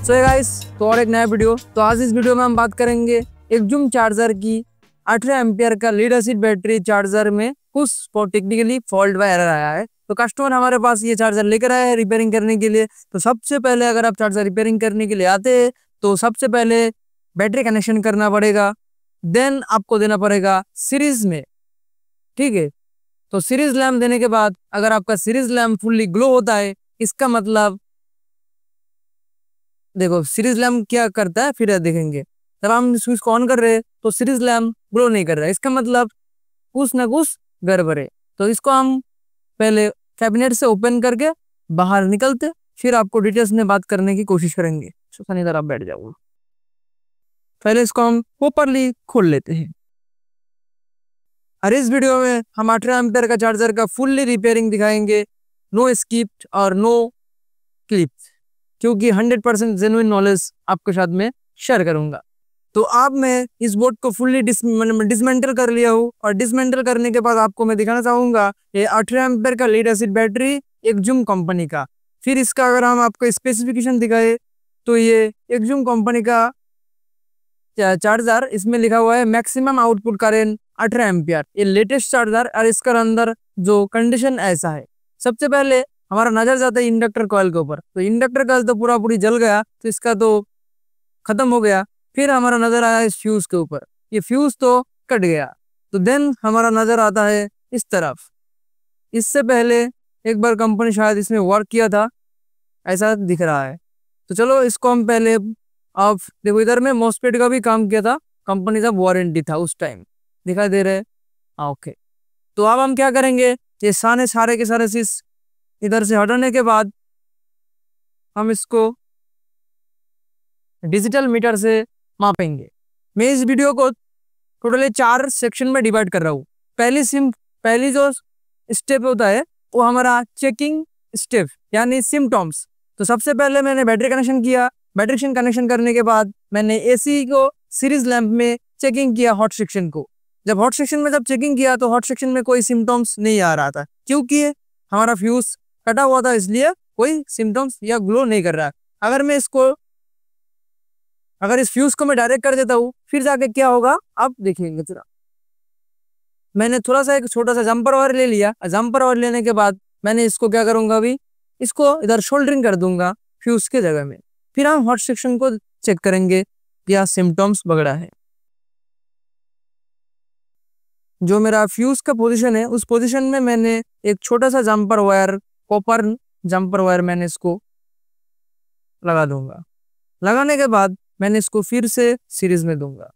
So guys, तो और एक नया वीडियो। तो आज इस वीडियो में हम बात करेंगे एक्जूम चार्जर की 18 एम्पियर का लीड एसिड बैटरी चार्जर में कुछ टेक्निकली फॉल्ट व एरर आया है। तो कस्टमर हमारे पास ये चार्जर लेकर आया है रिपेयरिंग करने के लिए। तो सबसे पहले अगर आप चार्जर रिपेयरिंग करने के लिए आते हैं तो सबसे पहले बैटरी कनेक्शन करना पड़ेगा, देन आपको देना पड़ेगा सीरीज में, ठीक है। तो सीरीज लैम्प देने के बाद अगर आपका सीरीज लैम्प फुल्ली ग्लो होता है, इसका मतलब देखो सीरीज लैम्प क्या करता है फिर देखेंगे। जब हम स्विच को ऑन कर रहे हैं तो सीरीज लैम्प ग्लो नहीं कर रहा है, इसका मतलब कुछ ना कुछ गड़बड़ है। तो इसको हम पहले कैबिनेट से ओपन करके बाहर निकलते, फिर आपको डिटेल्स में बात करने की कोशिश करेंगे। सनी इधर आप बैठ जाओ। पहले इसको हम प्रॉपर्ली खोल लेते हैं। और इस वीडियो में हम 18 एम्पियर का चार्जर का फुल्ली रिपेयरिंग दिखाएंगे, नो स्किप और नो क्लिप्स, क्योंकि 100% जेन्युइन नॉलेज आपके साथ में शेयर करूंगा। तो अब मैं इस बोर्ड को फुल्ली डिसमेंटल कर लिया हूँ, और डिसमेंटल करने के बाद आपको मैं दिखाना चाहूंगा ये 18 एम्पियर का लीड एसिड बैटरी एक्जूम कंपनी का। फिर इसका अगर हम आपको स्पेसिफिकेशन दिखाए तो ये एक्जूम कंपनी का चार्जर, इसमें लिखा हुआ है मैक्सिमम आउटपुट करेंट 18 एम्पियर, ये लेटेस्ट चार्जर। और इसका अंदर जो कंडीशन ऐसा है, सबसे पहले हमारा नजर जाता है इंडक्टर कॉइल के ऊपर। तो इंडक्टर कॉइल तो पूरी जल गया, तो इसका तो खत्म हो गया। फिर हमारा नजर आया इस फ्यूज के ऊपर, ये फ्यूज तो कट गया। तो देन हमारा नजर आता है इस तरफ। इससे पहले एक बार कंपनी शायद इसमें वर्क किया था, ऐसा दिख रहा है। तो चलो इसको हम पहले, आप देखो इधर में मॉसफेट का भी काम किया था कंपनी, जब वारंटी था उस टाइम, दिखाई दे रहे हैं। हाँ ओके। तो अब हम क्या करेंगे, ये सारे के सारे चीज इधर से हटाने के बाद हम इसको डिजिटल मीटर से मापेंगे। मैं इस वीडियो को टोटली 4 सेक्शन में डिवाइड कर रहा हूँ। पहली जो स्टेप होता है वो हमारा चेकिंग स्टेप, यानी सिम्टम्स। तो सबसे पहले मैंने बैटरी कनेक्शन किया। बैटरी कनेक्शन करने के बाद मैंने एसी को सीरीज लैंप में चेकिंग किया, हॉट सेक्शन को। जब हॉट सेक्शन में चेकिंग किया तो हॉट सेक्शन में कोई सिम्टम्स नहीं आ रहा था, क्योंकि हमारा फ्यूज कटा हुआ था, इसलिए कोई सिम्टम्स या ग्लो नहीं कर रहा है। अगर इस फ्यूज को मैं डायरेक्ट कर देता हूँ, फिर जाके क्या होगा आप देखेंगे। जरा मैंने थोड़ा सा एक छोटा सा जंपर वायर ले लिया। जंपर वायर लेने के बाद मैंने इसको क्या करूंगा, अभी इसको इधर शोल्डरिंग कर दूंगा फ्यूज के जगह में। फिर हम हॉट सेक्शन को चेक करेंगे क्या सिम्टम्स वगैरह है। जो मेरा फ्यूज का पोजीशन है, उस पोजीशन में मैंने एक छोटा सा jumper wire, copper jumper wire, मैंने इसको लगा दूंगा। लगाने के बाद मैंने इसको फिर से सीरीज में दूंगा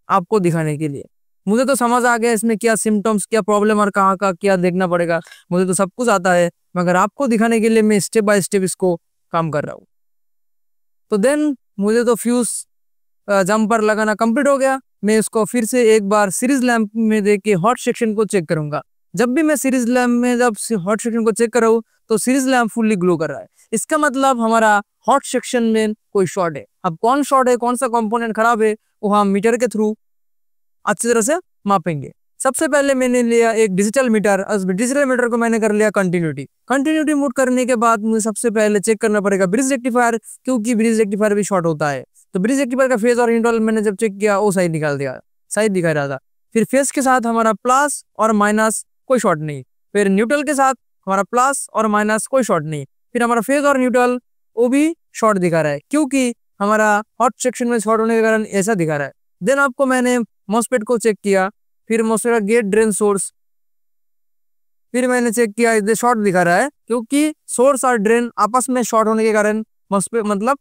आपको दिखाने के लिए। मुझे तो समझ आ गया इसमें क्या सिम्टम्स, क्या प्रॉब्लम और कहाँ का क्या देखना पड़ेगा, मुझे तो सब कुछ आता है, मगर आपको दिखाने के लिए मैं स्टेप बाय स्टेप इसको काम कर रहा हूँ। तो देन मुझे तो फ्यूज जंपर लगाना कंप्लीट हो गया। मैं इसको फिर से एक बार सीरीज लैंप में देके हॉट सेक्शन को चेक करूंगा। जब भी मैं सीरीज लैंप में जब हॉट सेक्शन को चेक कर रहा हूँ तो सीरीज लैंप फुल्ली ग्लो कर रहा है, इसका मतलब हमारा हॉट सेक्शन में कोई शॉर्ट है। अब कौन शॉर्ट है, कौन सा कंपोनेंट खराब है, वो हम मीटर के थ्रू अच्छी तरह से मापेंगे। सबसे पहले मैंने लिया एक डिजिटल मीटर। डिजिटल मीटर को मैंने कर लिया कंटिन्यूटी मोड करने के बाद मुझे सबसे पहले चेक करना पड़ेगा ब्रिज रेक्टिफायर, क्योंकि ब्रिज रेक्टिफायर भी शॉर्ट होता है। तो ब्रिज रेक्टिफायर का फेज और न्यूट्रल मैंने जब चेक किया वो सही निकाल दिया, सही दिखा रहा था। फिर फेज के साथ हमारा प्लस और माइनस कोई शॉर्ट नहीं, फिर न्यूट्रल के साथ हमारा प्लस और माइनस कोई शॉर्ट नहीं, फिर हमारा फेज और न्यूट्रल वो भी शॉर्ट दिखा रहा है, क्योंकि हमारा हॉट सेक्शन में शॉर्ट होने के कारण ऐसा दिखा रहा है। देन आपको मैंने मॉसफेट को चेक किया, फिर मॉसफेट का गेट ड्रेन सोर्स, फिर मैंने चेक किया इधर शॉर्ट दिखा रहा है, क्योंकि सोर्स और ड्रेन आपस में शॉर्ट होने के कारण मॉसफेट मतलब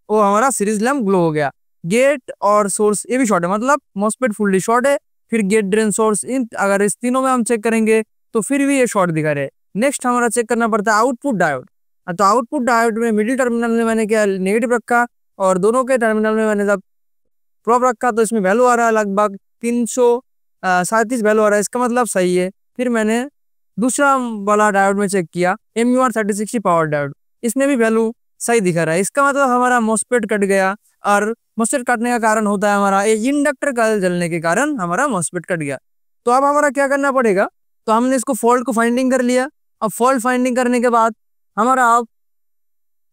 वो हमारा सीरीज लैंप ग्लो हो गया। गेट और सोर्स ये भी शॉर्ट है, मतलब मॉसफेट फुल्ली शॉर्ट है। फिर गेट ड्रेन सोर्स, इन अगर इस तीनों में हम चेक करेंगे तो फिर भी ये शॉर्ट दिखा रहे हैं। नेक्स्ट हमारा चेक करना पड़ता है आउटपुट डायोड। तो आउटपुट डायोड में मिडिल टर्मिनल में मैंने क्या नेगेटिव रखा, और दोनों के टर्मिनल में मैंने जब प्रोब रखा तो इसमें वैल्यू आ रहा है लगभग 337 वैल्यू आ रहा है, इसका मतलब सही है। फिर मैंने दूसरा वाला डायोड में चेक किया MUR3060 पावर डायोड, इसमें भी वैल्यू सही दिखा रहा है, इसका मतलब हमारा मॉसफेट कट गया। और मॉसफेट कटने का कारण होता है हमारा इंडक्टर कॉइल जलने के कारण हमारा मॉसफेट कट गया। तो अब हमारा क्या करना पड़ेगा, तो हमने इसको फॉल्ट को फाइंडिंग कर लिया। अब फॉल्ट फाइंडिंग करने के बाद हमारा अब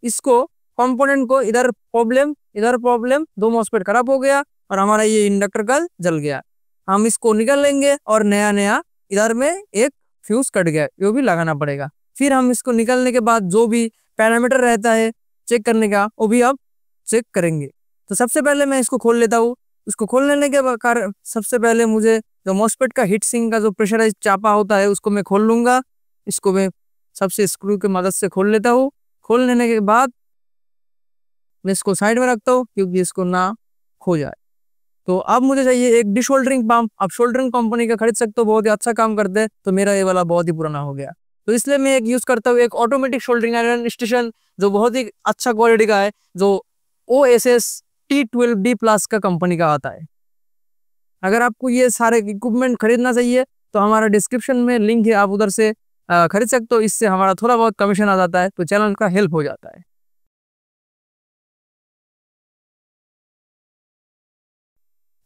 इसको कंपोनेंट को इधर प्रॉब्लम, दो मॉस्फेट खराब हो गया और हमारा ये इंडक्टर कॉइल जल गया। हम इसको निकाल लेंगे और नया इधर में एक फ्यूज कट गया, ये भी लगाना पड़ेगा। फिर हम इसको निकालने के बाद जो भी पैरामीटर रहता है चेक करने का, वो भी आप चेक करेंगे। तो सबसे पहले मैं इसको खोल लेता हूँ। उसको खोल लेने के बाद सबसे पहले मुझे जो मॉस्फेट का हीट सिंक का जो प्रेशराइज चापा होता है उसको मैं खोल लूंगा। इसको मैं सबसे स्क्रू की मदद से खोल लेता हूँ। खोल लेने के बाद मैं इसको साइड में रखता हूँ क्योंकि इसको ना खो जाए। तो अब मुझे चाहिए एक डिशोल्डरिंग पंप। आप शोल्डरिंग कंपनी का खरीद सकते हो, बहुत ही अच्छा काम करते हैं। तो मेरा ये वाला बहुत ही पुराना हो गया, तो इसलिए मैं एक यूज करता हूँ एक ऑटोमेटिक शोल्डरिंग आयरन स्टेशन, जो बहुत ही अच्छा क्वालिटी का है, जो OSS T12D+ का कंपनी का आता है। अगर आपको ये सारे इक्विपमेंट खरीदना चाहिए तो हमारा डिस्क्रिप्शन में लिंक है, आप उधर से खरीद सकते हो। इससे हमारा थोड़ा बहुत कमीशन आ जाता है, तो चैनल का हेल्प हो जाता है।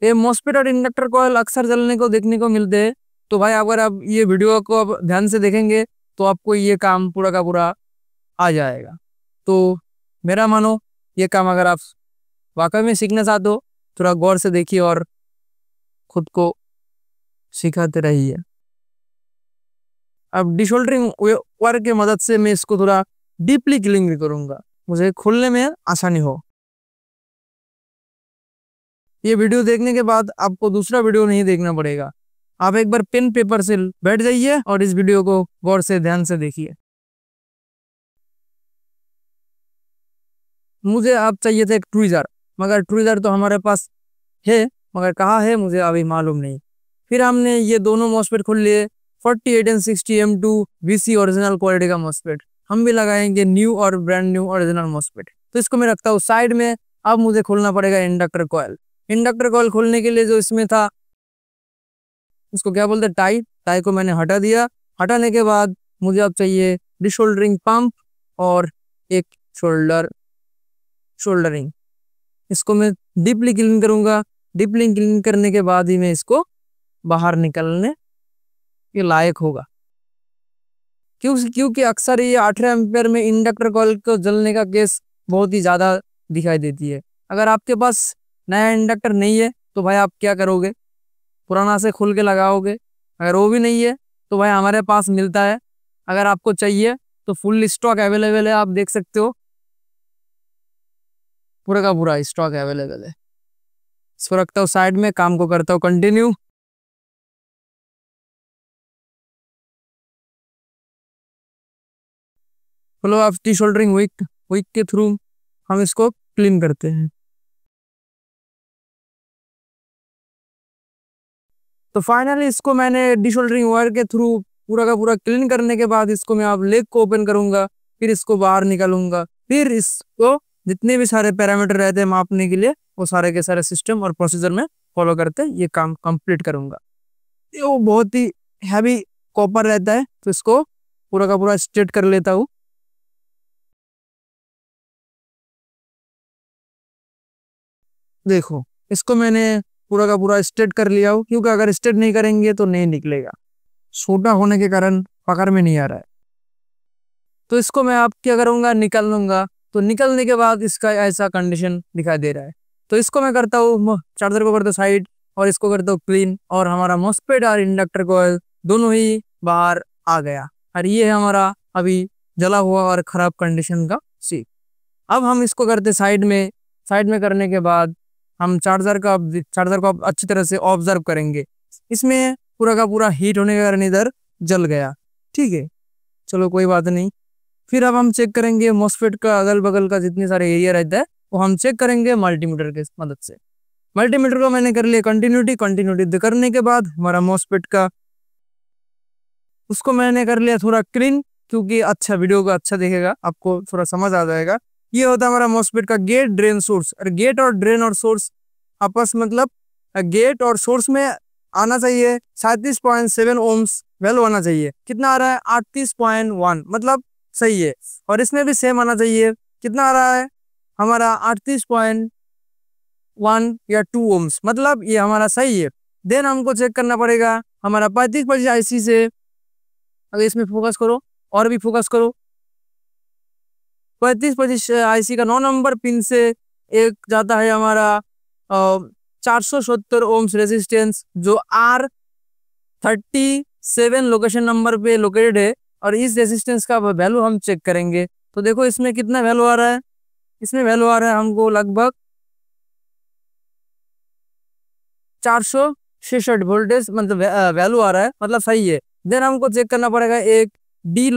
ये मॉस्फेट और इंडक्टर कॉइल अक्सर जलने को देखने को मिलते हैं। तो भाई अगर आप ये वीडियो को अब ध्यान से देखेंगे तो आपको ये काम पूरा का पूरा आ जाएगा। तो मेरा मानो ये काम अगर आप वाकई में सीखना चाहते हो, थोड़ा गौर से देखिए और खुद को सिखाते रहिए। अब डिशोल्डरिंग वायर की मदद से मैं इसको थोड़ा डीपली क्लीन भी करूंगा, मुझे खोलने में आसानी हो। ये वीडियो देखने के बाद आपको दूसरा वीडियो नहीं देखना पड़ेगा। आप एक बार पेन पेपर से बैठ जाइए और इस वीडियो को गौर से ध्यान से देखिए। मुझे आप चाहिए थे एक ट्वीजर, मगर ट्वीजर तो हमारे पास है, मगर कहाँ है मुझे अभी मालूम नहीं। फिर हमने ये दोनों मॉस्फेट खोल लिए, 48 and 60 M2 VC original quality का मॉस्फेट। हम भी लगाएंगे न्यू और ब्रांड न्यू ओरिजिनल मॉस्फेट। तो इसको मैं रखता हूँ साइड में। अब मुझे खोलना पड़ेगा इंडक्टर कॉइल। इंडक्टर कॉइल खोलने के लिए जो इसमें था उसको क्या बोलते हैं, टाई को मैंने हटा दिया। हटाने के बाद मुझे अब चाहिए डिशोल्डरिंग पंप और एक शोल्डरिंग। इसको मैं डीपली क्लीन करूंगा। डीपली क्लीन करने के बाद ही मैं इसको बाहर निकलने के लायक होगा, क्योंकि अक्सर ये 18 एम्पियर में इंडक्टर कॉइल को जलने का केस बहुत ही ज़्यादा दिखाई देती है। अगर आपके पास नया इंडक्टर नहीं है तो भाई आप क्या करोगे, पुराना से खोल के लगाओगे। अगर वो भी नहीं है तो भाई हमारे पास मिलता है, अगर आपको चाहिए तो फुल स्टॉक अवेलेबल है। आप देख सकते हो पूरा का पूरा स्टॉक अवेलेबल है। इसको रखता हूँ साइड में, काम को करता हूँ कंटिन्यू। चलो आप डिशोल्डरिंग विक के थ्रू हम इसको क्लीन करते हैं। तो फाइनली इसको मैंने डिशोल्डरिंग वायर के थ्रू पूरा का पूरा क्लीन करने के बाद इसको मैं अब लेग को ओपन करूंगा, फिर इसको बाहर निकालूंगा। फिर इसको जितने भी सारे पैरामीटर रहते हैं मापने के लिए, वो सारे के सारे सिस्टम और प्रोसीजर में फॉलो करते ये काम कंप्लीट करूंगा। वो बहुत ही हैवी कॉपर रहता है, तो इसको पूरा का पूरा स्ट्रेट कर लेता हूँ। देखो इसको मैंने पूरा का पूरा स्ट्रेट कर लिया हो, क्योंकि अगर स्ट्रेट नहीं करेंगे तो नहीं निकलेगा, छोटा होने के कारण पकड़ में नहीं आ रहा है। तो इसको मैं आप क्या करूंगा, निकाल लूंगा। तो निकलने के बाद इसका ऐसा कंडीशन दिखाई दे रहा है। तो इसको मैं करता हूँ, चार्जर को करता हूँ साइड और इसको करता हूँ क्लीन, और हमारा मॉस्फेट और इंडक्टर कॉइल दोनों ही बाहर आ गया। और ये है हमारा अभी जला हुआ और खराब कंडीशन का सी। अब हम इसको करते साइड में करने के बाद हम चार्जर को अब अच्छी तरह से ऑब्जर्व करेंगे। इसमें पूरा का पूरा हीट होने के कारण इधर जल गया, ठीक है, चलो कोई बात नहीं। फिर अब हम चेक करेंगे मॉस्फेट का अगल बगल का जितने सारे एरिया रहता है वो हम चेक करेंगे मल्टीमीटर के मदद से। मल्टीमीटर को मैंने कर लिया कंटिन्यूटी करने के बाद हमारा मॉस्फेट का उसको मैंने कर लिया थोड़ा क्लीन, क्योंकि अच्छा वीडियो को अच्छा देखेगा, आपको थोड़ा समझ आ जाएगा। ये होता है हमारा मॉस्फेट का गेट ड्रेन सोर्स। और गेट और ड्रेन और सोर्स आपस मतलब गेट और सोर्स में आना चाहिए 37.7 ओम्स वैल्यू आना चाहिए। कितना आ रहा है, 38.1, मतलब सही है। और इसमें भी सेम आना चाहिए, कितना आ रहा है हमारा 38.1 या 2 ओम्स, मतलब ये हमारा सही है। देन हमको चेक करना पड़ेगा हमारा 35 IC से, अगर इसमें फोकस करो और भी फोकस करो, 3525 आईसी का 9 नंबर पिन से एक जाता है हमारा 470 ओम्स रेजिस्टेंस जो R37 लोकेशन नंबर पे लोकेटेड है। और इस रेजिस्टेंस का वैल्यू हम चेक करेंगे। तो देखो इसमें कितना वैल्यू आ रहा है, इसमें वैल्यू आ रहा है हमको लगभग 466 वोल्टेज, मतलब वैल्यू आ रहा है, मतलब सही है। देन हमको चेक करना पड़ेगा एक D10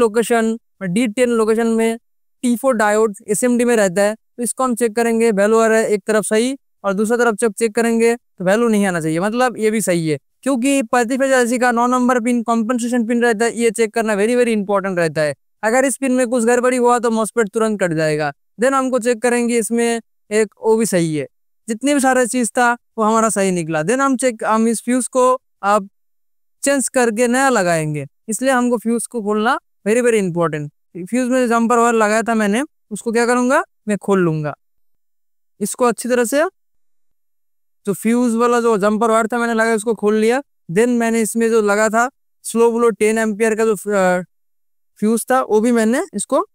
लोकेशन में T4 डायोड SMD में रहता है, तो इसको हम चेक करेंगे। वैल्यू आ रहा है एक तरफ सही और दूसरा तरफ जब चेक करेंगे तो वैल्यू नहीं आना चाहिए, मतलब ये भी सही है। क्योंकि 3585 का 9 नंबर पिन कॉम्पनसेशन पिन रहता है, ये चेक करना वेरी वेरी इंपॉर्टेंट रहता है। अगर इस पिन में कुछ गड़बड़ी हुआ तो मॉस्फेट तुरंत कट जाएगा। देन हमको चेक करेंगे इसमें एक वो भी सही है, जितनी भी सारा चीज था वो हमारा सही निकला। देन हम इस फ्यूज को अब चेंज करके नया लगाएंगे, इसलिए हमको फ्यूज को खोलना वेरी वेरी इंपॉर्टेंट। फ्यूज में जंपर वायर लगाया था मैंने, उसको क्या करूंगा, मैं खोल लूंगा इसको अच्छी तरह से। तो फ्यूज वाला जो जंपर वायर था मैंने लगाया, उसको खोल लिया। देन मैंने इसमें जो लगा था स्लो ब्लो 10 एम्पियर का जो फ्यूज था वो भी मैंने इसको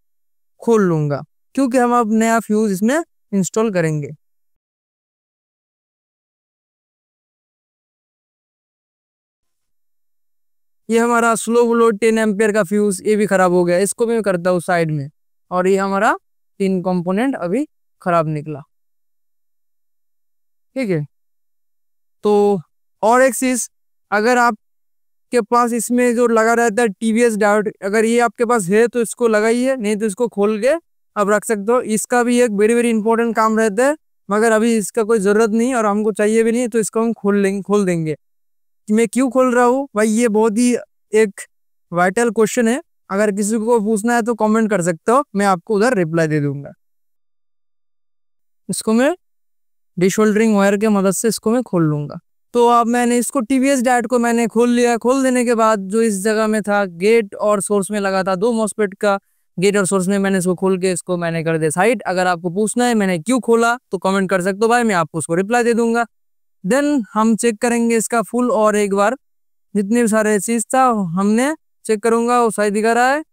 खोल लूंगा, क्योंकि हम अब नया फ्यूज इसमें इंस्टॉल करेंगे। ये हमारा स्लो ब्लो 10 एम्पियर का फ्यूज ये भी खराब हो गया, इसको भी मैं करता हूँ साइड में। और ये हमारा 3 कंपोनेंट अभी खराब निकला, ठीक है। तो और एक चीज, अगर आपके पास इसमें जो लगा रहता है TVS डायोड, अगर ये आपके पास है तो इसको लगाइए, नहीं तो इसको खोल के आप रख सकते हो। इसका भी एक वेरी वेरी इंपॉर्टेंट काम रहता है, मगर अभी इसका कोई ज़रूरत नहीं और हमको चाहिए भी नहीं, तो इसको हम खोल देंगे। मैं क्यों खोल रहा हूँ भाई, ये बहुत ही एक वाइटल क्वेश्चन है। अगर किसी को पूछना है तो कमेंट कर सकते हो, मैं आपको उधर रिप्लाई दे दूंगा। इसको मैं डिशोल्डरिंग वायर के मदद से इसको मैं खोल लूंगा। तो अब मैंने इसको TVS डायोड को मैंने खोल लिया। खोल देने के बाद जो इस जगह में था गेट और सोर्स में लगा था 2 मॉस्फेट का गेट और सोर्स में, मैंने इसको खोल के इसको मैंने कर दिया साइड। अगर आपको पूछना है मैंने क्यों खोला तो कमेंट कर सकते हो भाई, मैं आपको उसको रिप्लाई दे दूंगा। देन हम चेक करेंगे इसका फुल, और एक बार जितने भी सारे चीज था हमने चेक करूंगा, वो सही दिखा रहा है।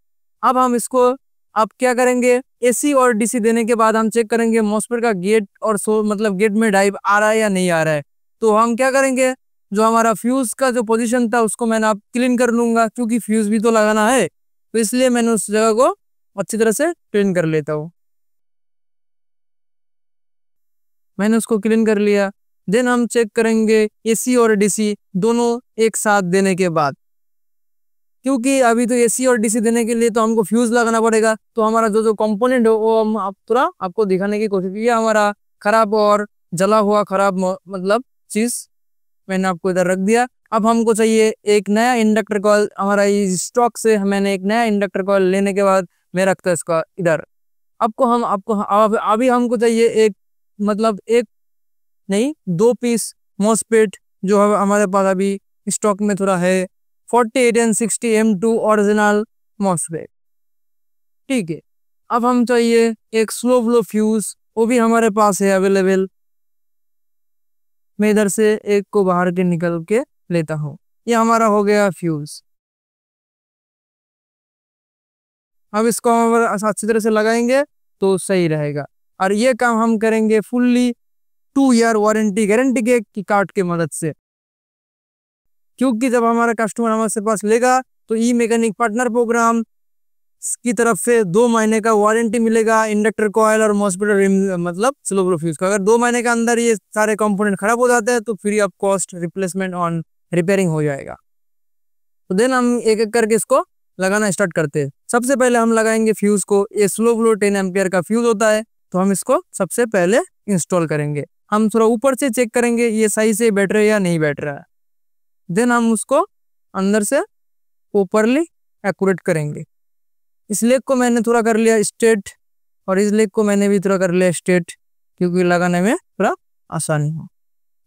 अब हम इसको अब क्या करेंगे, AC और DC देने के बाद हम चेक करेंगे मॉस्फेट का गेट और मतलब गेट में ड्राइव आ रहा है या नहीं आ रहा है। तो हम क्या करेंगे, जो हमारा फ्यूज का जो पोजीशन था उसको मैंने अब क्लीन कर लूंगा, क्योंकि फ्यूज भी तो लगाना है, तो इसलिए मैंने उस जगह को अच्छी तरह से क्लीन कर लेता हूँ। मैंने उसको क्लीन कर लिया। देन हम चेक करेंगे AC और DC दोनों एक साथ देने के बाद, क्योंकि अभी तो AC और DC देने के लिए तो हमको फ्यूज लगाना पड़ेगा। तो हमारा जो जो कंपोनेंट है वो हम थोड़ा आपको दिखाने की कोशिश की। हमारा खराब और जला हुआ खराब मतलब चीज मैंने आपको इधर रख दिया। अब हमको चाहिए एक नया इंडक्टर कॉइल, हमारा इस स्टॉक से मैंने एक नया इंडक्टर कॉइल लेने के बाद मैं रखता इसका इधर। अभी हमको चाहिए एक, मतलब एक नहीं 2 पीस मॉस्फेट जो हमारे पास अभी स्टॉक में थोड़ा है, 48 and 60 M2 ओरिजिनल मॉस्फेट, ठीक है। अब हम चाहिए एक स्लो ब्लो फ्यूज, वो भी हमारे पास है अवेलेबल। मैं इधर से एक को बाहर के निकल के लेता हूँ। ये हमारा हो गया फ्यूज। अब इसको हम अच्छी तरह से लगाएंगे तो सही रहेगा। और ये काम हम करेंगे फुल्ली 2 ईयर वारंटी गारंटी के की कार्ड की मदद से, क्योंकि जब हमारा कस्टमर हमारे पास लेगा तो ई मैकेनिक पार्टनर प्रोग्राम की तरफ से 2 महीने का वारंटी मिलेगा इंडक्टर कॉइल और मॉस्फेट मतलब स्लो ब्लो फ्यूज का। अगर 2 महीने के अंदर ये सारे कंपोनेंट खराब हो जाते हैं तो free of cost replacement on repairing हो जाएगा। तो देन हम एक एक करके इसको लगाना स्टार्ट करते हैं। सबसे पहले हम लगाएंगे फ्यूज को। ये स्लो ब्लो 10 एम्पियर का फ्यूज होता है, तो हम इसको सबसे पहले इंस्टॉल करेंगे। हम थोड़ा ऊपर से चेक करेंगे ये सही से बैठ रहा है या नहीं बैठ रहा है। देन हम उसको अंदर से ऊपरली एक्यूरेट करेंगे। इस लेग को मैंने थोड़ा कर लिया स्ट्रेट और इस लेग को मैंने भी थोड़ा कर लिया स्ट्रेट, क्योंकि लगाने में थोड़ा आसानी हो।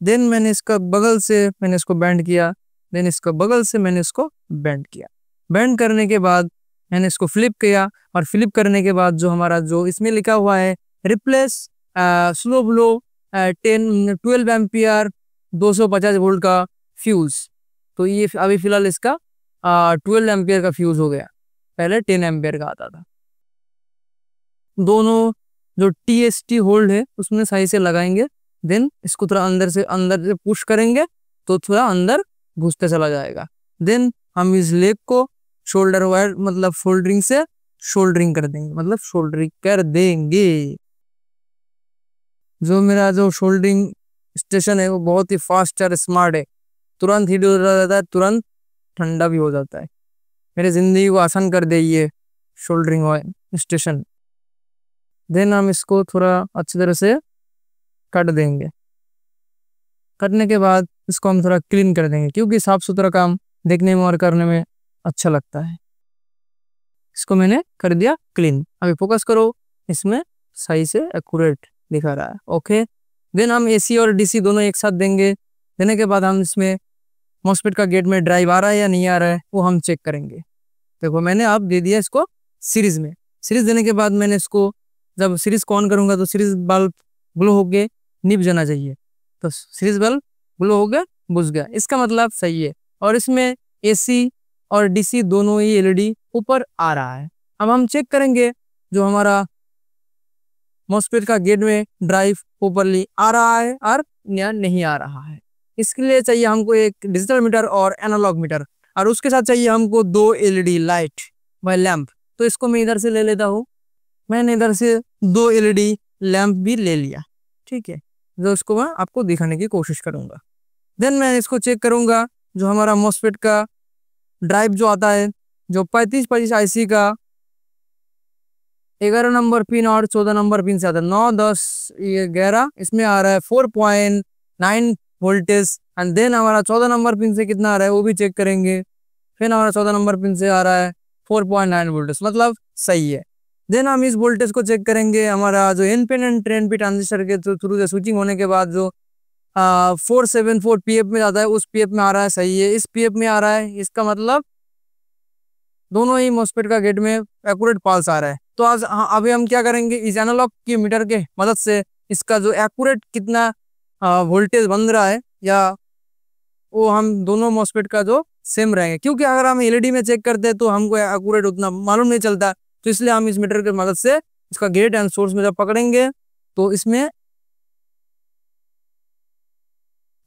देन मैंने इसका बगल से मैंने इसको बेंड किया, देन इसका बगल से मैंने इसको बेंड किया। बेंड करने के बाद मैंने इसको फ्लिप किया, और फ्लिप करने के बाद जो हमारा जो इसमें लिखा हुआ है replace slow blow 12 ampere 250 volt का फ्यूज, तो ये अभी फिलहाल इसका 12 एम्पियर का फ्यूज हो गया, पहले 10 एम्पियर का आता था। दोनों जो TST होल्ड है उसमें सही से लगाएंगे। देन इसको थोड़ा अंदर से पुश करेंगे तो थोड़ा अंदर घुसते चला जाएगा। देन हम इस लेग को शोल्डर वायर मतलब शोल्डरिंग से शोल्डरिंग कर देंगे, मतलब शोल्डरिंग कर देंगे। जो मेरा जो शोल्डरिंग स्टेशन है वो बहुत ही फास्ट और स्मार्ट है, तुरंत हीट हो जाता है, तुरंत ठंडा भी हो जाता है। मेरी जिंदगी को आसान कर दे ये शोल्डरिंग स्टेशन। देन हम इसको थोड़ा अच्छी तरह से कट देंगे। कटने के बाद इसको हम थोड़ा क्लीन कर देंगे, क्योंकि साफ सुथरा काम देखने में और करने में अच्छा लगता है। इसको मैंने कर दिया क्लीन। अभी फोकस करो, इसमें सही से एक्यूरेट दिखा रहा है। ओके, देन हम AC और DC दोनों एक साथ देंगे। देने के बाद हम इसमें मॉस्फेट का गेट में ड्राइव आ रहा है या नहीं आ रहा है वो हम चेक करेंगे। देखो मैंने अब दे दिया इसको सीरीज में। सीरीज देने के बाद मैंने इसको जब सीरीज को ऑन करूंगा तो सीरीज बल्ब ग्लो हो गए, निभ जाना चाहिए। तो सीरीज बल्ब ग्लो हो गया, बुझ गया, इसका मतलब सही है। और इसमें AC और DC दोनों ही LED ऊपर आ रहा है। अब हम चेक करेंगे जो हमारा मॉस्फेट का गेट में ड्राइव प्रॉपर्ली आ रहा है और या नहीं आ रहा है। इसके लिए चाहिए हमको एक डिजिटल मीटर और एनालॉग मीटर, और उसके साथ चाहिए हमको 2 LED लाइट व लैंप। तो इसको मैं इधर से ले लेता हूँ। मैंने इधर से 2 LED लैंप भी ले लिया, ठीक है, जो इसको मैं आपको दिखाने की कोशिश करूंगा। देन मैं इसको चेक करूंगा जो हमारा मॉस्फेट का ड्राइव जो आता है, जो 3525 IC का 11 नंबर पिन और 14 नंबर पिन से आता है, 9, 10, 11, इसमें आ रहा है 4.9 वोल्टेज। एंड देन हमारा 14 नंबर पिन से कितना आ रहा है वो भी चेक करेंगे। फिर हमारा 14 नंबर पिन से आ रहा है 4.9 वोल्टेज, मतलब सही है। देन हम इस वोल्टेज को चेक करेंगे हमारा जो N pin and train pin transistor के थ्रू से स्विचिंग होने के बाद जो 474 PF में आता है, उस PF में आ रहा है, सही है। इस PF में आ रहा है, इसका मतलब दोनों ही मॉस्फेट का गेट में एक्यूरेट पल्स आ रहा है। तो आज अभी हम क्या करेंगे, इस एनालॉग की मीटर के मदद से इसका जो एक्यूरेट कितना वोल्टेज बन रहा है या वो हम दोनों मॉस्फेट का जो सेम रहेंगे। क्योंकि अगर हम LED में चेक करते हैं तो हमको एक्यूरेट उतना मालूम नहीं चलता, तो इसलिए हम इस मीटर की मदद से इसका गेट एंड सोर्स में जब पकड़ेंगे तो इसमें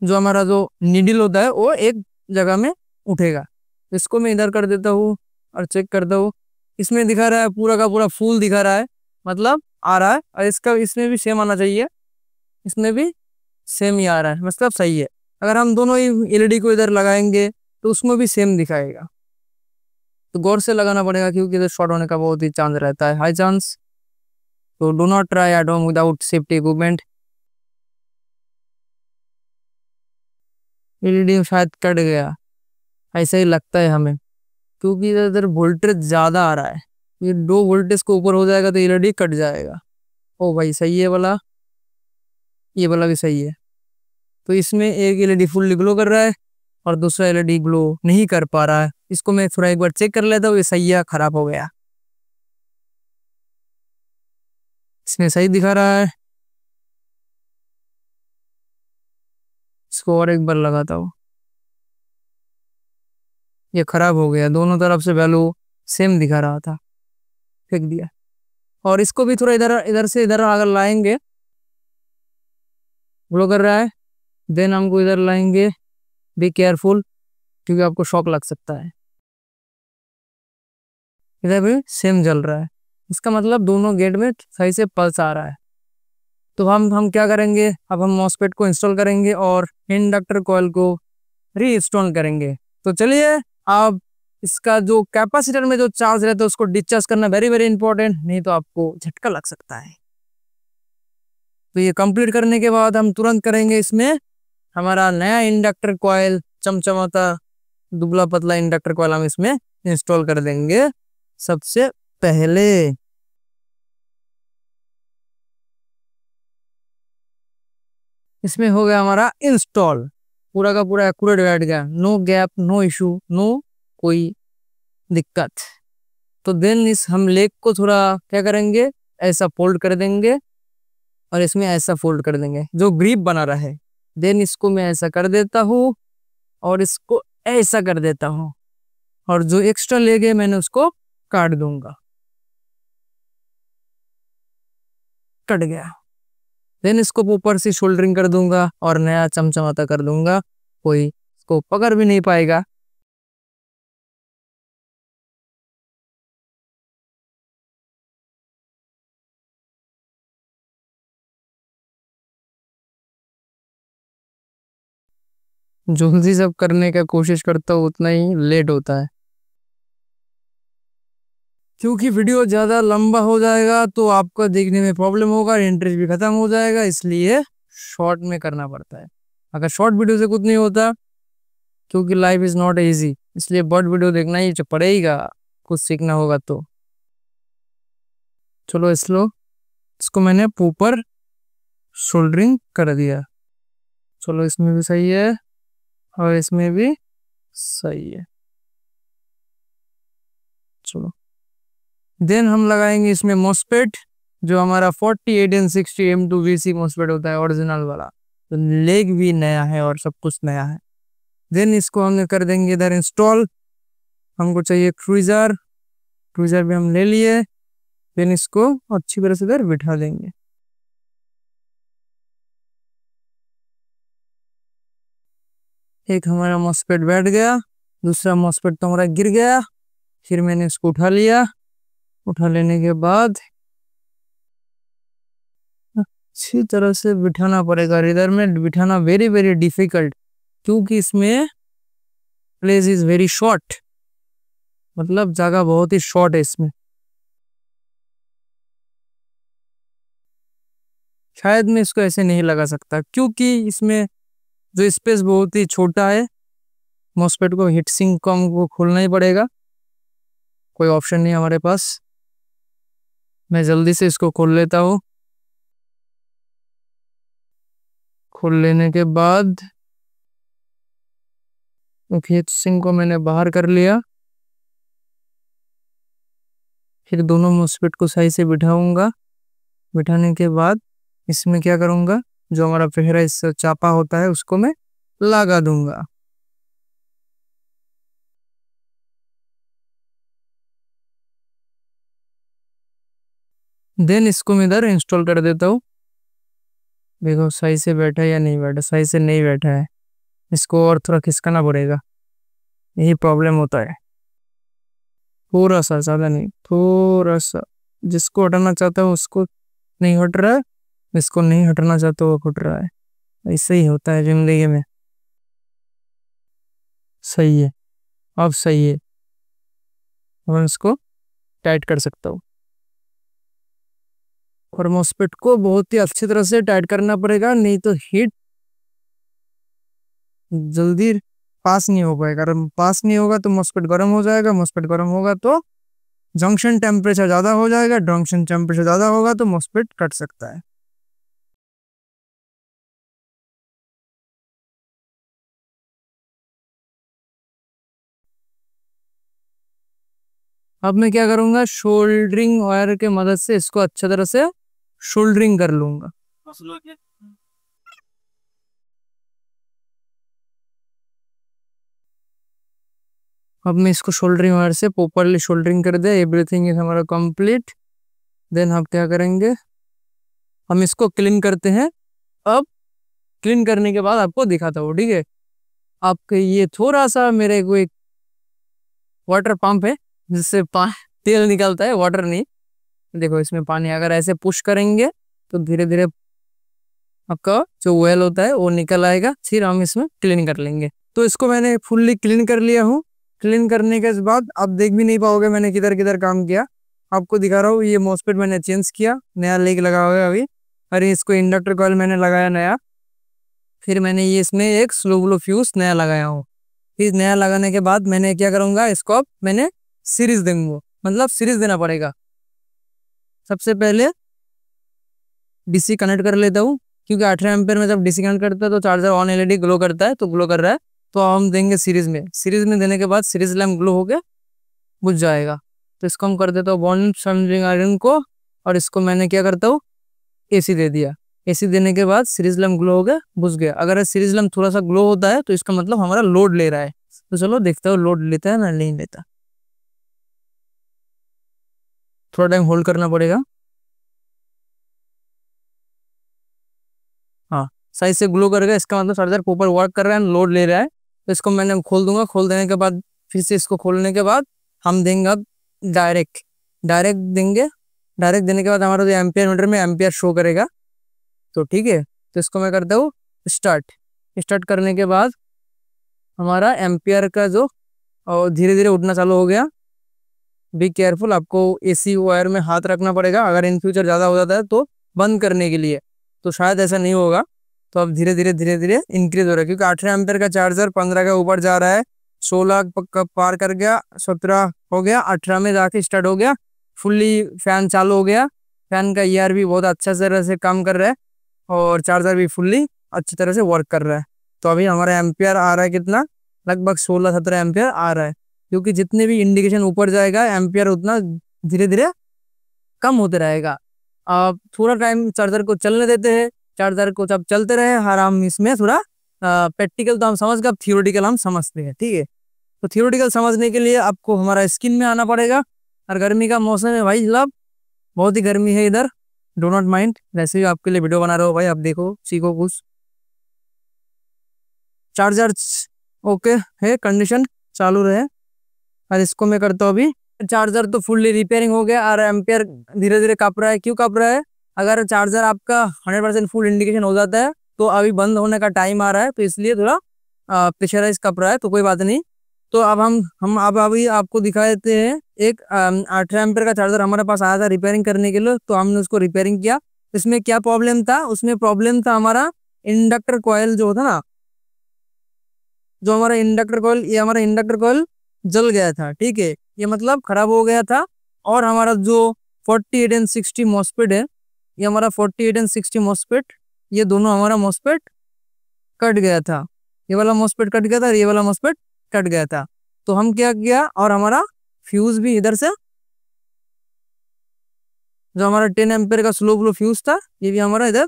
जो हमारा जो नीडल होता है वो एक जगह में उठेगा। इसको मैं इधर कर देता हूँ और चेक करता हूँ। इसमें दिखा रहा है पूरा का पूरा फुल दिखा रहा है, मतलब आ रहा है। और इसका इसमें भी सेम आना चाहिए, इसमें भी सेम ही आ रहा है, मतलब सही है। अगर हम दोनों ही LED को इधर लगाएंगे तो उसमें भी सेम दिखाएगा। तो गौर से लगाना पड़ेगा, क्योंकि इधर शॉर्ट होने का बहुत ही चांस रहता है, हाई चांस। तो do not try at home without safety equipment. LED शायद कट गया, ऐसा ही लगता है हमें, क्योंकि इधर वोल्टेज ज़्यादा आ रहा है। ये 2 वोल्टेज को ऊपर हो जाएगा तो LED कट जाएगा। ओ भाई सही है वाला, ये वाला भी सही है। तो इसमें एक LED फुल ग्लो कर रहा है और दूसरा LED ग्लो नहीं कर पा रहा है। इसको मैं थोड़ा एक बार चेक कर लेता हूँ, ये सही है खराब हो गया। इसमें सही दिखा रहा है, इसको और एक बार लगाता हूँ। ये खराब हो गया, दोनों तरफ से वैल्यू सेम दिखा रहा था, फेंक दिया। और इसको भी थोड़ा इधर इधर से इधर अगर लाएंगे, ग्लो कर रहा है, देन हमको इधर लाएंगे। बी केयरफुल, क्योंकि आपको शॉक लग सकता है। इधर भी सेम जल रहा है, इसका मतलब दोनों गेट में सही से पल्स आ रहा है। तो हम क्या करेंगे, अब हम मॉस्फेट को इंस्टॉल करेंगे और इंडक्टर कॉइल को री इंस्टॉल करेंगे। तो चलिए, अब इसका जो कैपेसिटर में जो चार्ज रहता है उसको डिस्चार्ज करना वेरी वेरी इंपॉर्टेंट, नहीं तो आपको झटका लग सकता है। तो ये कंप्लीट करने के बाद हम तुरंत करेंगे इसमें हमारा नया इंडक्टर कॉइल, चमचमाता दुबला पतला इंडक्टर कॉइल हम इसमें इंस्टॉल कर देंगे सबसे पहले। इसमें हो गया हमारा इंस्टॉल, पूरा का पूरा एक्यूरेट बैठ गया, no gap, no issue, no कोई दिक्कत। तो देन इस हम लेग को थोड़ा क्या करेंगे, ऐसा फोल्ड कर देंगे और इसमें ऐसा फोल्ड कर देंगे जो ग्रिप बना रहे। देन इसको मैं ऐसा कर देता हूँ और इसको ऐसा कर देता हूँ, और जो एक्स्ट्रा लेग है मैंने उसको काट दूंगा। कट गया। देन इसको ऊपर से शोल्डरिंग कर दूंगा और नया चमचमाता कर दूंगा, कोई इसको पकड़ भी नहीं पाएगा। जल्दी सब करने का कोशिश करता हूँ उतना ही लेट होता है, क्योंकि वीडियो ज़्यादा लंबा हो जाएगा तो आपका देखने में प्रॉब्लम होगा, इंटरेस्ट भी खत्म हो जाएगा, इसलिए शॉर्ट में करना पड़ता है। अगर शॉर्ट वीडियो से कुछ नहीं होता, क्योंकि लाइफ इज़ नॉट इजी, इसलिए बॉड वीडियो देखना ही पड़ेगा, कुछ सीखना होगा तो। चलो इसको मैंने ऊपर शोल्डरिंग कर दिया। चलो इसमें भी सही है और इसमें भी सही है। चलो देन हम लगाएंगे इसमें मॉस्फेट, जो हमारा 48N60 M2VC मॉस्फेट होता है ओरिजिनल वाला। तो लेग भी नया है और सब कुछ नया है। देन इसको हम कर देंगे इधर इंस्टॉल। हमको चाहिए क्रूजर, क्रूजर भी हम ले लिए। देन इसको अच्छी तरह से इधर बिठा देंगे। एक हमारा मॉस्फेट बैठ गया, दूसरा मॉस्फेट तो हमारा गिर गया। फिर मैंने इसको उठा लिया। उठा लेने के बाद अच्छी तरह से बिठाना पड़ेगा। इधर में बिठाना वेरी वेरी डिफिकल्ट, क्योंकि इसमें प्लेस इज वेरी शॉर्ट, मतलब जगह बहुत ही शॉर्ट है इसमें। शायद मैं इसको ऐसे नहीं लगा सकता, क्योंकि इसमें जो स्पेस बहुत ही छोटा है। मॉस्फेट को हीट सिंक को हमको खोलना ही पड़ेगा, कोई ऑप्शन नहीं हमारे पास। मैं जल्दी से इसको खोल लेता हूँ। खोल लेने के बाद हीट सिंक को मैंने बाहर कर लिया। फिर दोनों मॉस्फेट को सही से बिठाऊंगा। बिठाने के बाद इसमें क्या करूंगा, जो हमारा पहला इस चापा होता है उसको मैं लगा दूंगा। देन इसको मैं इधर इंस्टॉल कर देता हूँ। देखो सही से बैठा है या नहीं बैठा, सही से नहीं बैठा है, इसको और थोड़ा खिसकाना पड़ेगा, यही प्रॉब्लम होता है। थोड़ा सा, ज़्यादा नहीं, थोड़ा सा। जिसको हटाना चाहता है उसको नहीं हट रहा है, जिसको नहीं हटाना चाहता वो हट रहा है। ऐसे ही होता है जिंदगी में। सही है, अब सही है। अब इसको टाइट कर सकता हूँ। और मॉस्फेट को बहुत ही अच्छी तरह से टाइट करना पड़ेगा, नहीं तो हीट जल्दी पास नहीं हो पाएगा। अगर पास नहीं होगा तो मॉस्फेट गर्म हो जाएगा, मॉस्फेट गर्म होगा तो जंक्शन टेम्परेचर ज़्यादा हो जाएगा, जंक्शन टेम्परेचर ज़्यादा होगा तो मॉस्फेट कट सकता है। अब मैं क्या करूंगा, शोल्डरिंग वायर के मदद से इसको अच्छी तरह से शोल्डरिंग कर लूंगा। अब मैं इसको शोल्डरिंग वायर से प्रॉपरली शोल्डरिंग कर दे। एवरीथिंग इज हमारा कंप्लीट। देन हम क्या करेंगे, हम इसको क्लीन करते हैं। अब क्लीन करने के बाद आपको दिखाता हूँ, ठीक है। आपके ये थोड़ा सा मेरे को एक वाटर पंप है, जिससे तेल निकलता है, वाटर नहीं। देखो इसमें पानी अगर ऐसे पुश करेंगे तो धीरे धीरे आपका जो ऑयल होता है वो निकल आएगा। फिर हम इसमें क्लीन कर लेंगे। तो इसको मैंने फुल्ली क्लीन कर लिया हूँ। क्लीन करने के बाद आप देख भी नहीं पाओगे मैंने किधर किधर काम किया। आपको दिखा रहा हूँ, ये मॉस्फेट मैंने चेंज किया, नया लेग लगा हुआ है अभी। और इसको इंडक्टर कॉइल मैंने लगाया नया। फिर मैंने ये इसमें एक स्लो ग्लो फ्यूज नया लगाया हूँ। फिर नया लगाने के बाद मैंने क्या करूँगा, इसको अब मैंने सीरीज दूंगा, मतलब सीरीज देना पड़ेगा। सबसे पहले डीसी कनेक्ट कर लेता हूँ, क्योंकि 18 एम्पेयर में जब डीसी कनेक्ट करता है तो चार्जर ऑन एलईडी ग्लो करता है, तो ग्लो कर रहा है। तो हम देंगे सीरीज में। सीरीज में देने के बाद सीरीज लैम्प ग्लो होकर बुझ जाएगा। तो इसको हम कर देता हूँ बॉन्ड सनरिंग आयरन को। और इसको मैंने क्या करता हूँ, एसी दे दिया। एसी देने के बाद सीरीज लैम्प ग्लो हो गया, बुझ गया। अगर सीरीज लैम्प थोड़ा सा ग्लो होता है तो इसका मतलब हमारा लोड ले रहा है। तो चलो देखता हूँ लोड लेता है ना नहीं लेता। थोड़ा टाइम होल्ड करना पड़ेगा। सही से ग्लो करेगा, इसका मतलब चार्जर प्रॉपर वर्क कर रहा है, लोड ले रहा है। तो इसको मैंने खोल दूंगा। खोल देने के बाद फिर से इसको खोलने के बाद हम देंगे अब डायरेक्ट देंगे। डायरेक्ट देने के बाद हमारा जो एम्पियर मीटर में एम्पियर शो करेगा। तो ठीक है, तो इसको मैं करता हूँ स्टार्ट करने के बाद हमारा एम्पियर का जो धीरे धीरे उठना चालू हो गया। बी केयरफुल, आपको एसी वायर में हाथ रखना पड़ेगा अगर इन फ्यूचर ज़्यादा हो जाता है तो बंद करने के लिए। तो शायद ऐसा नहीं होगा। तो अब धीरे धीरे इंक्रीज हो रहा है, क्योंकि 18 एम्पियर का चार्जर 15 के ऊपर जा रहा है। 16 पार कर गया, 17 हो गया, 18 में जाके स्टार्ट हो गया। फुल्ली फैन चालू हो गया। फैन का ईआर भी बहुत अच्छा तरह से काम कर रहा है और चार्जर भी फुल्ली अच्छी तरह से वर्क कर रहा है। तो अभी हमारा एम्पियर आ रहा है कितना, लगभग 16-17 एम्पियर आ रहा है। क्योंकि जितने भी इंडिकेशन ऊपर जाएगा एम्पियर उतना धीरे धीरे कम होते रहेगा। अब थोड़ा टाइम चार्जर को चलने देते हैं। चार्जर को जब चलते रहे हम इसमें थोड़ा प्रैक्टिकल तो हम समझ गए, अब थियोरेटिकल हम समझते हैं। ठीक है, तो थियोरेटिकल समझने के लिए आपको हमारा स्क्रीन में आना पड़ेगा। और गर्मी का मौसम है भाई साहब, बहुत ही गर्मी है इधर, डो नॉट माइंड। वैसे भी आपके लिए वीडियो बना रहा हूँ भाई, आप देखो सीखो कुछ। चार्जर ओके है, कंडीशन चालू रहे। और इसको मैं करता हूँ अभी। चार्जर तो फुल्ली रिपेयरिंग हो गया और एम्पियर धीरे धीरे कप रहा है। क्यों कप रहा है? अगर चार्जर आपका 100% फुल इंडिकेशन हो जाता है तो अभी बंद होने का टाइम आ रहा है, तो इसलिए थोड़ा प्रेशराइज कप रहा है। तो कोई बात नहीं। तो अब हम अब अभी आपको दिखा देते हैं। एक 18 एम्पियर का चार्जर हमारे पास आया था रिपेयरिंग करने के लिए, तो हमने उसको रिपेयरिंग किया। इसमें क्या प्रॉब्लम था? उसमें प्रॉब्लम था हमारा इंडक्टर कॉइल जो होता ना, जो हमारा इंडक्टर कॉइल, ये हमारा इंडक्टर कॉइल जल गया था। ठीक है, ये मतलब खराब हो गया था। और हमारा जो 48 एंड 60 मॉस्फेट है, ये हमारा 48 एंड 60 मॉस्फेट, ये दोनों हमारा मॉस्फेट कट गया था। ये वाला मॉस्फेट कट गया था और ये वाला मॉस्फेट कट गया था। तो हम क्या किया, और हमारा फ्यूज भी इधर से, जो हमारा 10 एम्पियर का स्लो फ्लो फ्यूज था, ये भी हमारा इधर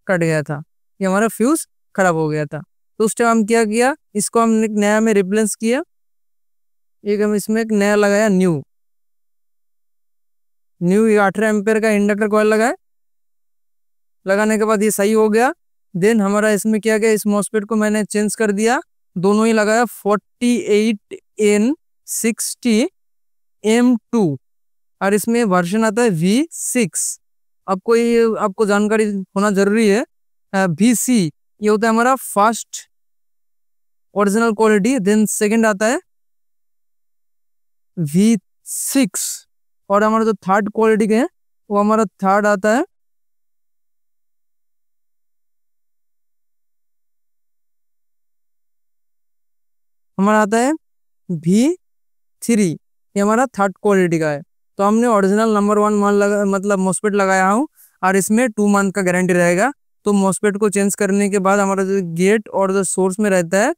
कट गया था। ये हमारा फ्यूज खराब हो गया था। तो उस टाइम हम क्या किया, इसको हम एक नया में रिप्लेस किया। एक हम इसमें एक नया लगाया, न्यू 18 एम्पियर का इंडक्टर कॉइल लगाए। लगाने के बाद ये सही हो गया। देन हमारा इसमें क्या गया, इस मॉस्फेट को मैंने चेंज कर दिया, दोनों ही लगाया 48N60 M2 और इसमें वर्जन आता है V6। आपको जानकारी होना जरूरी है। VC ये होता है हमारा first original quality. Then second आता है V6 और हमारा जो थर्ड क्वालिटी के है वो हमारा थर्ड आता है V3। ये हमारा थर्ड क्वालिटी का है। तो हमने ओरिजिनल नंबर 1 मतलब मॉस्फेट लगाया हूँ और इसमें 2 मंथ का गारंटी रहेगा। तो मॉस्फेट को चेंज करने के बाद हमारा जो गेट और जो सोर्स में रहता है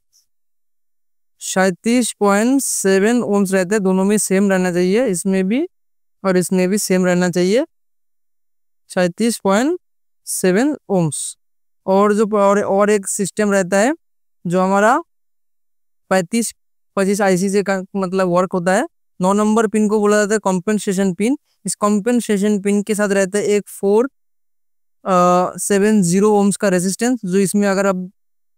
37.7 ओम्स रहते हैं। दोनों में सेम रहना चाहिए, इसमें भी और इसमें भी सेम रहना चाहिए 37.7 ओम्स। और जो और एक सिस्टम रहता है जो हमारा 35-25 आईसी से का मतलब वर्क होता है। 9 नंबर पिन को बोला जाता है कॉम्पेंसेशन पिन। इस कॉम्पेंसेशन पिन के साथ रहता है एक 470 ओम्स का रेजिस्टेंस, जो इसमें अगर आप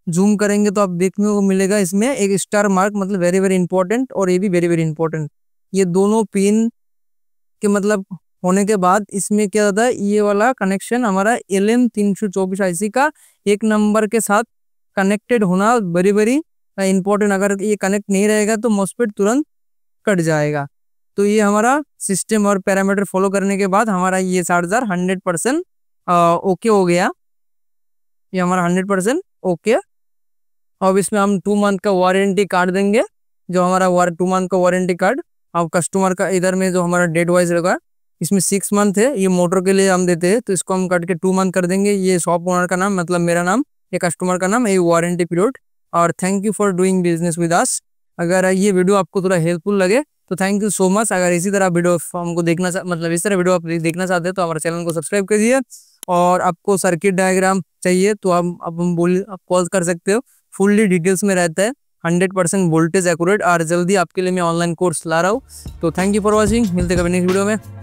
जूम करेंगे तो आप देखने को मिलेगा इसमें एक स्टार मार्क, मतलब वेरी वेरी इंपॉर्टेंट। और ये भी वेरी वेरी इंपॉर्टेंट। ये दोनों पिन के मतलब होने के बाद इसमें क्या होता है, ये वाला कनेक्शन हमारा LM324 आईसी का 1 नंबर के साथ कनेक्टेड होना वेरी वेरी इंपॉर्टेंट। अगर ये कनेक्ट नहीं रहेगा तो मॉस्फेट तुरंत कट जाएगा। तो ये हमारा सिस्टम और पैरामीटर फॉलो करने के बाद हमारा ये चार्जर 100% ओके हो गया। ये हमारा 100% ओके। अब इसमें हम 2 मंथ का वारंटी कार्ड देंगे, जो हमारा 2 मंथ का वारंटी कार्ड। अब कस्टमर का इधर में जो हमारा डेट वाइज रहेगा, इसमें 6 मंथ है, ये मोटर के लिए हम देते हैं, तो इसको हम काट के 2 मंथ कर देंगे। ये शॉप ओनर का नाम, मतलब मेरा नाम, ये कस्टमर का नाम, ये वारंटी पीरियड। और thank you for doing business with us. अगर ये वीडियो आपको थोड़ा हेल्पफुल लगे तो थैंक यू सो मच। अगर इसी तरह वीडियो हमको देखना मतलब इस तरह वीडियो आप देखना चाहते हैं तो हमारे चैनल को सब्सक्राइब करिए। और आपको सर्किट डायग्राम चाहिए तो आप कॉल कर सकते हो, फुल्ली डिटेल्स में रहता है, 100% वोल्टेज एक्यूरेट। और जल्दी आपके लिए मैं ऑनलाइन कोर्स ला रहा हूँ। तो थैंक यू फॉर वॉचिंग, मिलते कभी नेक्स्ट वीडियो में।